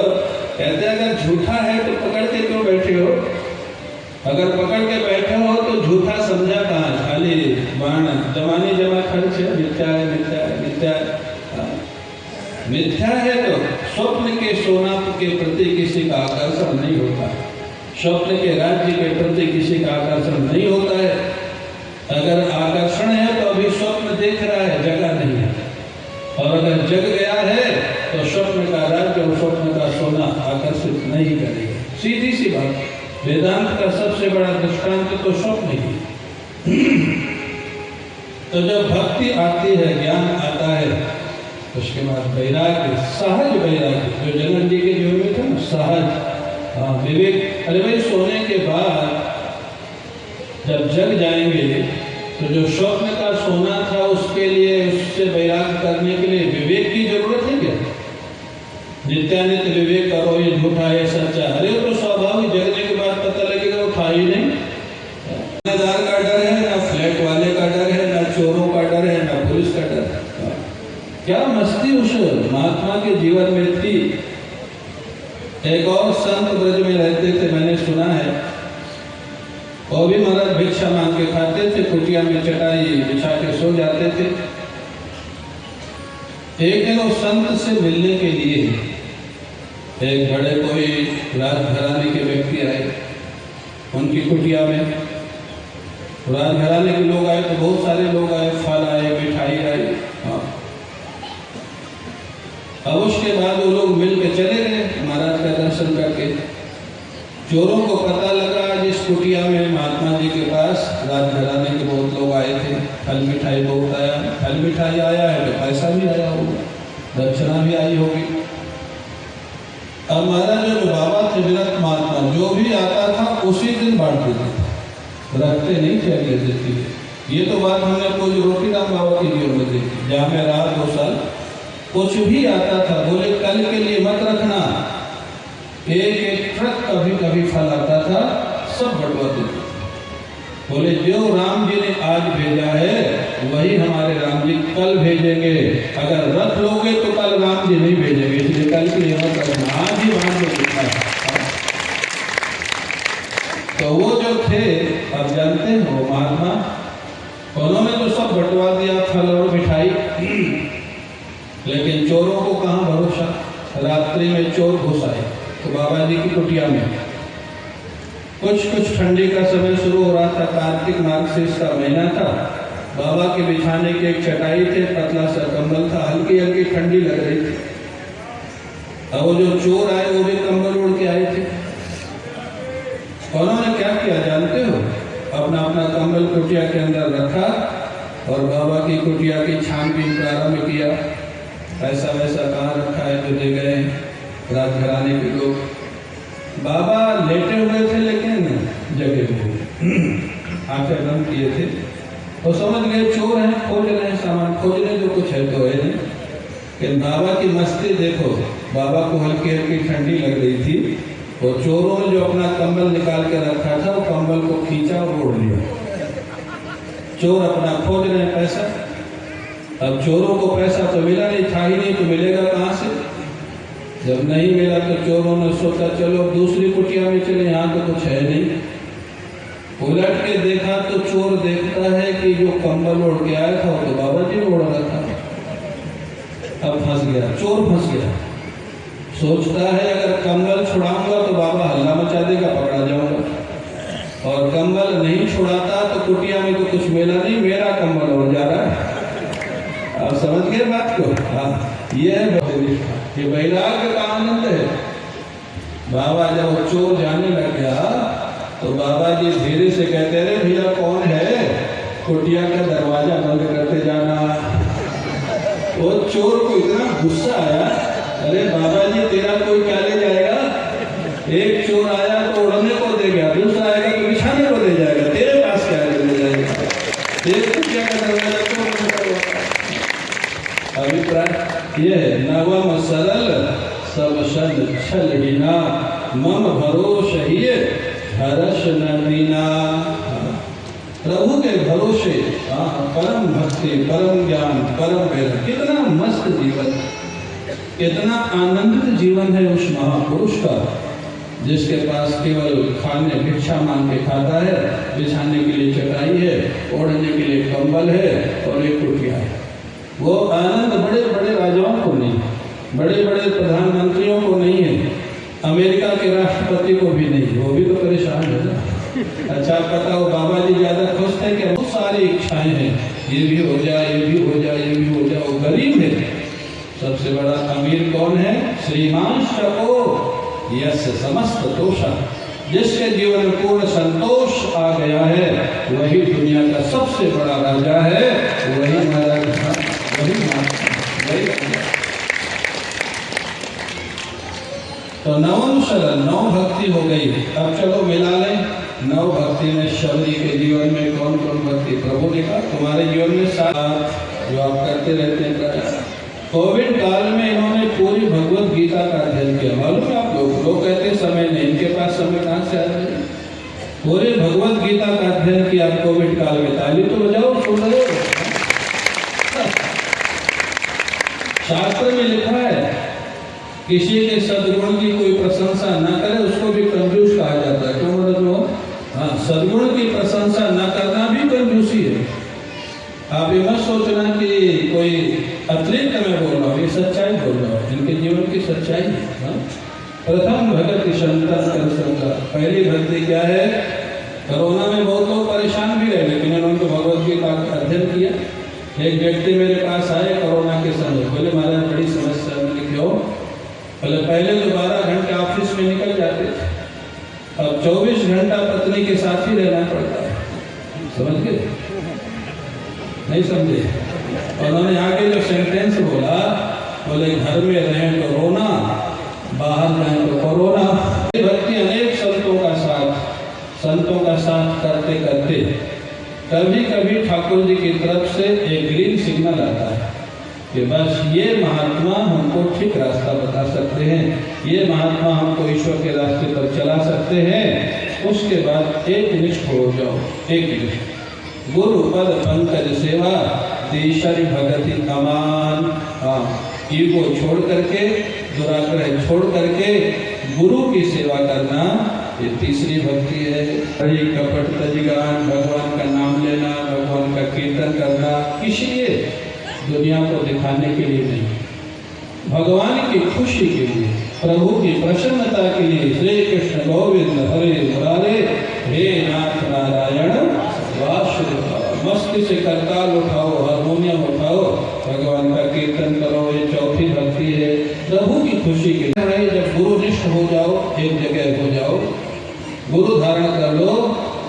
Speaker 3: कहते हैं अगर झूठा है तो पकड़ के क्यों बैठे हो? अगर पकड़ के बैठे हो तो झूठा समझा कहाँ, खाली बाण जमानी जमा खर्च है, मिथ्या है मिथ्या है मिथ्या है। मिथ्या है तो स्वप्न के सोना के प्रति किसी का आकर्षण नहीं होता, स्वप्न के राज्य के प्रति किसी का आकर्षण नहीं होता है। अगर आकर्षण है तो अभी स्वप्न देख रहा है, जगह नहीं है। और अगर जग गया है तो स्वप्न का राज्य और स्वप्न का सोना आकर्षित नहीं करेगा। सीधी सी बात, वेदांत का सबसे बड़ा दृष्टांत तो स्वप्न ही। तो जब भक्ति आती है, ज्ञान आता है, उसके बाद वैराग्य, सहज वैराग्य जो जनक जी के जीवन में था ना, सहज विवेक। अरे भाई सोने के बाद जब जग जाएंगे तो जो स्वप्न का सोना था उसके लिए, उससे वैराग्य करने के लिए विवेक की जरूरत है क्या? नित्यानित्य विवेक करो, ये झूठा है सच्चा, अरे तो स्वाभाविक जगने के बाद पता लगेगा वो था ही नहीं। थानेदार का डर है ना, फ्लैट वाले का डर है ना, चोरों का डर है ना, पुलिस का डर है। क्या मस्ती उस महात्मा के जीवन में थी। एक और संत ब्रज में रहते थे, मैंने सुना है, वो भी महाराज भिक्षा मांग के खाते थे, कुटिया में चटाई बिछा के सो जाते थे। एक दिन उस संत से मिलने के लिए एक बड़े कोई राजघराने के व्यक्ति आए उनकी कुटिया में। राजघराने के लोग आए तो बहुत सारे लोग आए, फल आए, मिठाई आई। अब उसके बाद वो लोग मिल के चले गए महाराज का दर्शन करके। चोरों को पता लगा जिस कुटिया में महात्मा जी के पास राजघराने के बहुत लोग आए थे, फल मिठाई बहुत आया। फल मिठाई आया है तो पैसा भी आया होगा, दक्षिणा भी आई होगी। अब महाराज जो बाबा थे विरक्त महात्मा, जो भी आता था उसी दिन बांट देते थे, रखते नहीं थे अगले दिन के लिए। ये तो बात हमने कोई रोटीराम बाबा के जीवन में देखी, जहाँ मैं रहा 2 साल। कुछ भी आता था बोले कल के लिए मत रखना। एक एक ट्रक कभी कभी फल आता था, सब बंटवा देते। बोले जो राम जी ने आज भेजा है वही हमारे राम जी कल भेजेंगे। अगर रख लोगे तो कल राम जी नहीं भेजेंगे, इसलिए कल के लिए मत रखना, आज ही बांट दो। तो वो जो थे, अब जानते हैं वो महात्मा, उन्होंने तो सब बंटवा दिया फल और मिठाई। लेकिन चोरों को कहाँ भरोसा। रात्रि में चोर घुस आए तो बाबा जी की कुटिया में। कुछ ठंडी का समय शुरू हो रहा था, कार्तिक मार्गशीर्ष का महीना था। बाबा के बिछाने की एक चटाई थे, पतला सा कंबल था, हल्की हल्की ठंडी लग रही थी। अब वो जो चोर आए वो भी कंबल ओढ़ के आए थे। उन्होंने क्या किया जानते हो? अपना अपना कंबल कुटिया के अंदर रखा और बाबा की कुटिया की छानबीन प्रारंभ किया। पैसा वैसा कहाँ रखा है जो दे गए राजघराने के लोग। बाबा लेटे हुए थे लेकिन जगे हुए, आंखें बंद किए थे। तो समझ गए चोर हैं, खोज रहे हैं सामान, खोजने जो कुछ है तो है नहीं। लेकिन बाबा की मस्ती देखो, बाबा को हल्की हल्की ठंडी लग रही थी वो चोरों ने जो अपना कंबल निकाल के रखा था वो कंबल को खींचा और ओढ़ लिया। चोर अपना खोज रहे हैं पैसा। अब चोरों को पैसा तो मिला नहीं, था ही नहीं, तो मिलेगा कहाँ से? जब नहीं मिला तो चोरों ने सोचा चलो दूसरी कुटिया में चले, यहाँ तो कुछ है नहीं। उलट के देखा तो चोर देखता है कि जो कंबल ओढ़ के आया था वो तो बाबा जी ओढ़ रहा था। अब फंस गया, चोर फंस गया। सोचता है अगर कंबल छुड़ाऊंगा तो बाबा हल्ला मचा देगा, पकड़ा जाऊंगा। और कंबल नहीं छुड़ाता तो कुटिया में तो कुछ मिला नहीं, मेरा कंबल ओढ़ जा रहा है। आप समझ गए बात को? हाँ, ये है वैराग्य का आनंद है। बाबा जब वो चोर जाने लग गया तो बाबा जी धीरे से कहते रहे, भैया कौन है? कुटिया का दरवाजा बंद करते जाना। वो चोर को इतना गुस्सा आया, अरे बाबा जी तेरा कोई क्या ले जाएगा? एक चोर आया तो उड़ने को दे गया, दूसरा आएगा तो बिछाने को दे जाएगा, तेरे पास क्या ले जाएगा? एक कुटिया का दरवाजा क्यों बंद करवाता? अभिप्राय ये है, नवम सरल सब शब्द छल हिना, मम भरोस ही हर्ष न दीना। प्रभु के भरोसे परम भक्ति, परम ज्ञान, परम वेद, कितना मस्त जीवन, कितना आनंदित जीवन है उस महापुरुष का, जिसके पास केवल खाने भिक्षा मांग के खाता है, बिछाने के लिए चटाई है, ओढ़ने के लिए कंबल है और एक कुटिया है। वो आनंद बड़े बड़े राजाओं को नहीं, बड़े बड़े प्रधानमंत्रियों को नहीं है, अमेरिका के राष्ट्रपति को भी नहीं, वो भी तो परेशान है ना। अच्छा पता हो बाबा जी ज्यादा खुश थे कि बहुत सारी इच्छाएं हैं, ये भी हो जाए, ये भी हो जाए, ये भी हो जाए। वो गरीब है। सबसे बड़ा अमीर कौन है? श्रीमान शको यस समस्त तोषा, जिसके जीवन में पूर्ण संतोष आ गया है वही दुनिया का सबसे बड़ा राजा है, वही महाराज, वही तो नवम शरण, नौ भक्ति हो गई। अब चलो मिला लें नौ भक्ति में शबरी के जीवन में कौन कौन भक्ति? प्रभु ने कहा तुम्हारे जीवन में साथ जो आप करते रहते हैं। कोविड काल में इन्होंने पूरी भगवत गीता का अध्ययन किया। मालूम है आप लोग कहते समय नहीं, इनके पास समय कहाँ से आ जाए? पूरी भगवत गीता का अध्ययन किया कोविड काल में। ताली तो बजाओ, सुन रहे हो? शास्त्र में लिखा है किसी के सद्गुण की कोई प्रशंसा न करे उसको भी कंजूस कहा जाता है। क्यों बोलते हो? हाँ, सद्गुण की प्रशंसा न करना भी कंजूसी है। आप ये मत सोचना कि कोई अतिरिक्त मैं बोल रहा हूँ, ये सच्चाई बोल रहा हूँ, इनके जीवन की सच्चाई है। प्रथम भगति संतन कर सकता। पहली भक्ति क्या है? कोरोना में बहुत लोग परेशान भी रहे, लेकिन उन्होंने भगवत गीता का अध्ययन किया। एक व्यक्ति मेरे पास आए कोरोना के समय, बोले महाराज बड़ी समस्या। मैंने क्यों? बोले पहले तो 12 घंटे ऑफिस में निकल जाते थे, अब 24 घंटा पत्नी के साथ ही रहना पड़ता है। समझ गए? नहीं समझे? उन्होंने आगे जो सेंटेंस बोला, बोले घर में रहें तो रोना, बाहर रहें तो कोरोना। भक्ति अनेक संतों का साथ करते करते कभी कभी ठाकुर जी की तरफ से एक ग्रीन सिग्नल आता है कि बस ये महात्मा हमको ठीक रास्ता बता सकते हैं, ये महात्मा हमको ईश्वर के रास्ते पर चला सकते हैं। उसके बाद एक निष्ठ हो जाओ, एक निष्ठ गुरु पद पंकज सेवा तीसरी भगति अमान। ईगो छोड़ करके, दुराग्रह छोड़ करके गुरु की सेवा करना, ये तीसरी भक्ति है। हरि कपट तजगान, भगवान का नाम लेना, भगवान का कीर्तन करना, किसी दुनिया को दिखाने के लिए नहीं, भगवान की खुशी के लिए, प्रभु की प्रसन्नता के लिए। श्री कृष्ण गोविंद हरे मुरारे, हे नाथ नारायण वासुदेव। मस्ती से करताल उठाओ, हारमोनियम उठाओ, भगवान का कीर्तन करो, ये चौथी भक्ति है प्रभु की खुशी के लिए। जब गुरुनिष्ठ हो जाओ, एक जगह हो जाओ, गुरु धारण कर लो,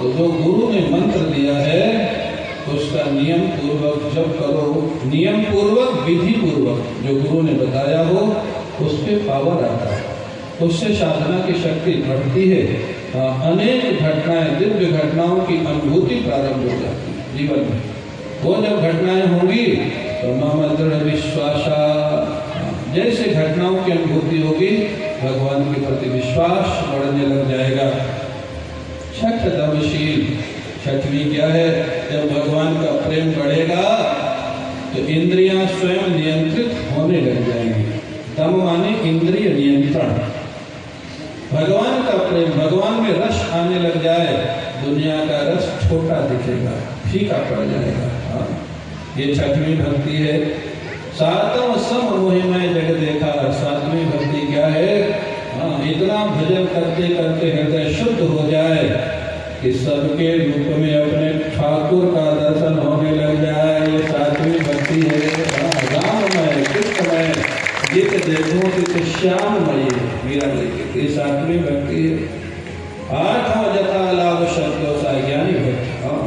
Speaker 3: तो जो गुरु ने मंत्र दिया है उसका नियम पूर्वक जब करो, नियम पूर्वक, विधि पूर्वक जो गुरु ने बताया हो, उस पर पावर आता है, उससे साधना की शक्ति बढ़ती है। अनेक घटनाएं, दिव्य घटनाओं की अनुभूति प्रारंभ हो जाती है जीवन में। वो जब घटनाएं होंगी तो मम दृढ़ विश्वासा, जैसे घटनाओं की अनुभूति होगी भगवान के प्रति विश्वास बढ़ने लग जाएगा। छठ दमशील, छठवीं क्या है? जब भगवान का प्रेम बढ़ेगा तो इंद्रियां स्वयं नियंत्रित होने लग जाएंगी। दम माने इंद्रिय नियंत्रण। भगवान का प्रेम, भगवान में रस आने लग जाए, दुनिया का रस छोटा दिखेगा, फीका पड़ जाएगा। हाँ, ये छठवीं भक्ति है। सातम सम मोहिमय जग देखा, सातवीं भक्ति क्या है? हाँ, इतना भजन करते करते हृदय शुद्ध हो जाए कि सबके रूप में अपने ठाकुर का दर्शन होने लग जाए, ये सातवीं भक्ति है। हाँ, राममय कृष्णमय जित देखो तित श्याममय, मीरा जी, ये सातवीं भक्ति है। आठवां जथा लाभ शब्दों सा ज्ञानी भक्ति। हाँ,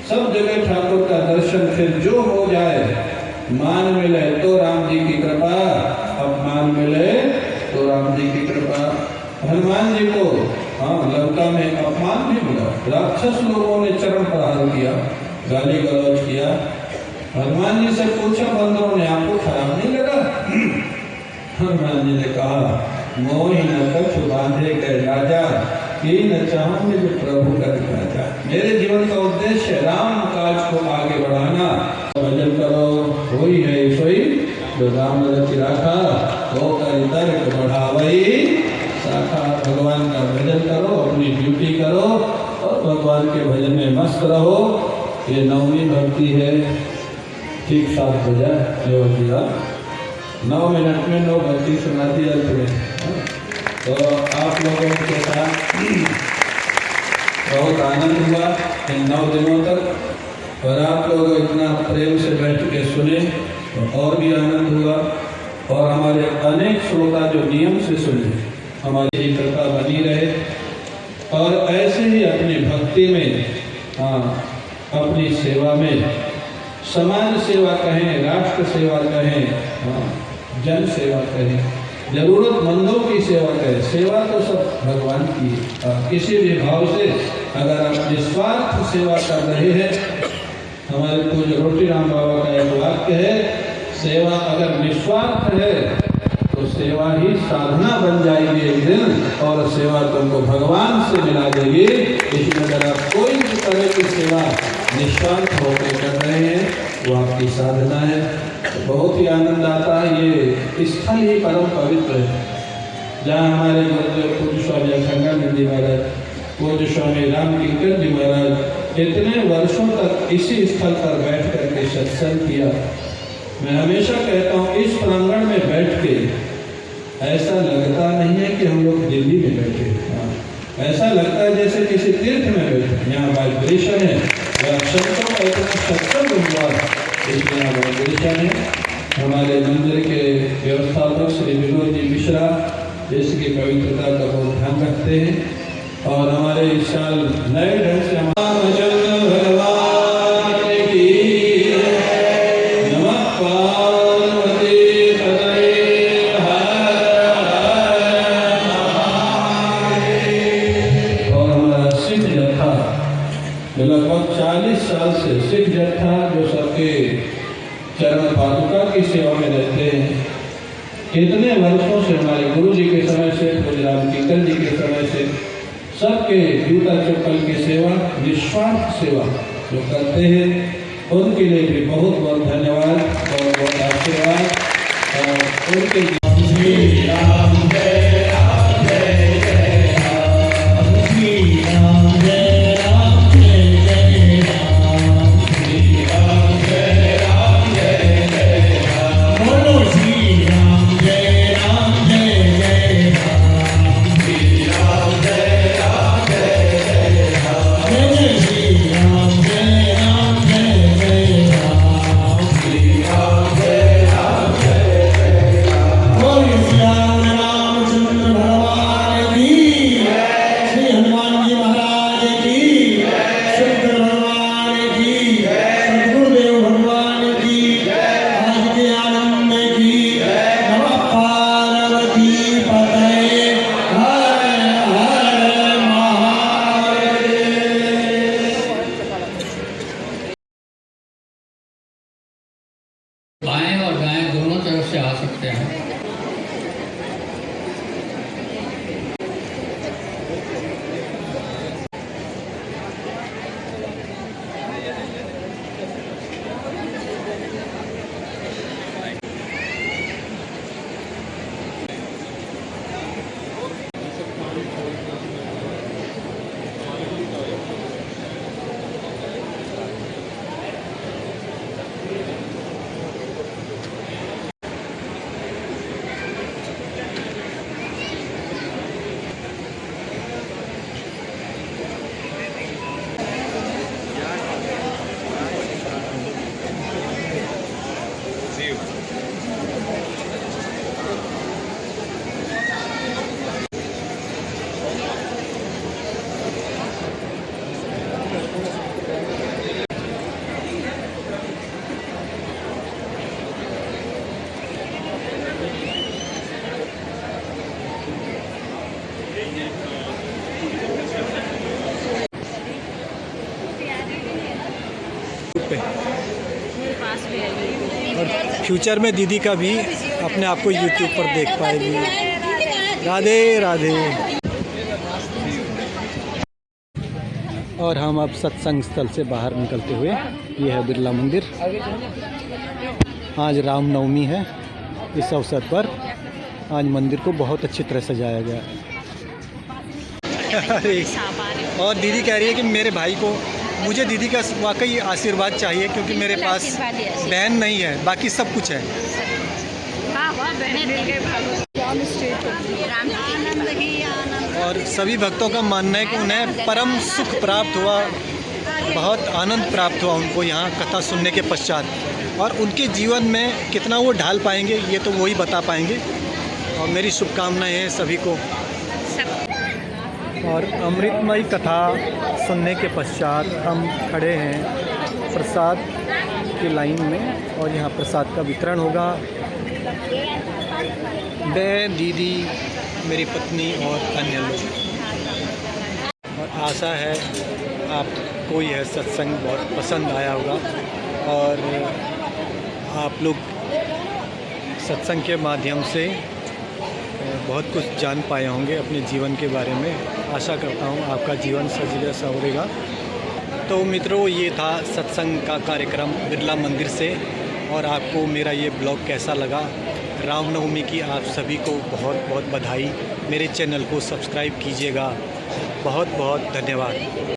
Speaker 3: सब जगह ठाकुर का दर्शन फिर जो हो जाए, मान मिले तो राम जी की कृपा, अपमान मिले तो राम जी की कृपा। हनुमान जी को हाँ लंका में अपमान भी मिला, राक्षस लोगों ने चरण प्रहार किया, गाली गलौज किया। हनुमान जी से पूछा बंदरों ने, आपको खराब नहीं लगा? हनुमान जी ने कहा, मोहि न कछु बांधे गए राजा, कि न चाहूं जो प्रभु का राजा। मेरे जीवन का उद्देश्य राम काज को आगे बढ़ाना। भजन करो, वही है सोई जो राम रच राखा, वो कर तर्क बढ़ावई शाखा। भगवान का भजन करो, अपनी ड्यूटी करो और भगवान के भजन में मस्त रहो। ये नौवीं भक्ति है। ठीक 7 बजा जो दिया, 9 मिनट में 9 भक्ति सुना दिया तुम्हें। तो आप लोगों के साथ बहुत आनंद हुआ इन 9 दिनों तक, और आप लोग इतना प्रेम से बैठ के सुने तो और भी आनंद हुआ। और हमारे अनेक श्रोता जो नियम से सुने, हमारी कृपा बनी रहे। और ऐसे ही अपनी भक्ति में, हाँ, अपनी सेवा में, समाज सेवा कहें, राष्ट्र सेवा कहें, हाँ, जन सेवा कहें, जरूरतमंदों की सेवा करें। सेवा तो सब भगवान की है। किसी भी भाव से अगर आप निस्वार्थ सेवा कर रहे हैं, हमारे पूज्य रोटीराम बाबा का एक वाक्य है, सेवा अगर निस्वार्थ है तो सेवा ही साधना बन जाएगी एक दिन, और सेवा तुमको भगवान से मिला देगी। इसलिए अगर आप कोई भी तरह की सेवा निस्वार्थ होकर कर रहे हैं, वो आपकी साधना है। तो बहुत ही आनंद आता है। ये स्थल ही परम पवित्र है, जहाँ हमारे गुरुदेव पूज्य स्वामी अखंडानंद जी महाराज, पूज्य स्वामी राम किंकर जी महाराज इतने वर्षों तक इसी स्थल पर बैठ करके सत्संग किया। मैं हमेशा कहता हूँ, इस प्रांगण में बैठ के ऐसा लगता नहीं है कि हम लोग दिल्ली में बैठे हैं। ऐसा लगता है जैसे किसी तीर्थ में बैठे। यहाँ वाइब्रेशन है, संतों का इतना सत्संग हुआ, इसलिए यहाँ वाइब्रेशन है। हमारे मंदिर के व्यवस्थापक श्री विनोद जी मिश्रा इसकी पवित्रता का बहुत ध्यान रखते हैं, और हमारे इस साल नए ढंग से लगभग 40 साल से सिख जत्था जो सबके चरण पादुका की सेवा में रहते हैं, कितने वर्षों से हमारे गुरु जी के समय से, पूज्य राम किंकर जी के समय से, सबके जूता चप्पल की सेवा, निस्वार्थ सेवा जो करते हैं, उनके लिए भी बहुत बहुत धन्यवाद, बहुत बहुत आशीर्वाद। और उनके
Speaker 5: Ram
Speaker 1: पे।
Speaker 4: पास में है।
Speaker 1: और फ्यूचर में दीदी का भी अपने आप को यूट्यूब पर देख पाएगी। राधे राधे। और हम अब सत्संग स्थल से बाहर निकलते हुए, ये है बिरला मंदिर। आज रामनवमी है, इस अवसर पर आज मंदिर को बहुत अच्छी तरह सजाया गया। अरे और दीदी कह रही है कि मेरे भाई को, मुझे दीदी का वाकई आशीर्वाद चाहिए, क्योंकि मेरे पास बहन नहीं है, बाकी सब कुछ है। और सभी भक्तों का मानना है कि उन्हें परम सुख प्राप्त हुआ, बहुत आनंद प्राप्त हुआ उनको यहाँ कथा सुनने के पश्चात। और उनके जीवन में कितना वो ढाल पाएंगे ये तो वही बता पाएंगे। और मेरी शुभकामनाएं हैं सभी को। और अमृतमयी कथा सुनने के पश्चात हम खड़े हैं प्रसाद की लाइन में, और यहाँ प्रसाद का वितरण होगा। मैं, दीदी, मेरी पत्नी और अन्य लोग। और आशा है आपको यह सत्संग बहुत पसंद आया होगा और आप लोग सत्संग के माध्यम से बहुत कुछ जान पाए होंगे अपने जीवन के बारे में। आशा करता हूँ आपका जीवन सजीव संवरेगा। तो मित्रों, ये था सत्संग का कार्यक्रम बिरला मंदिर से। और आपको मेरा ये ब्लॉग कैसा लगा? रामनवमी की आप सभी को बहुत बहुत बधाई। मेरे चैनल को सब्सक्राइब कीजिएगा। बहुत बहुत धन्यवाद।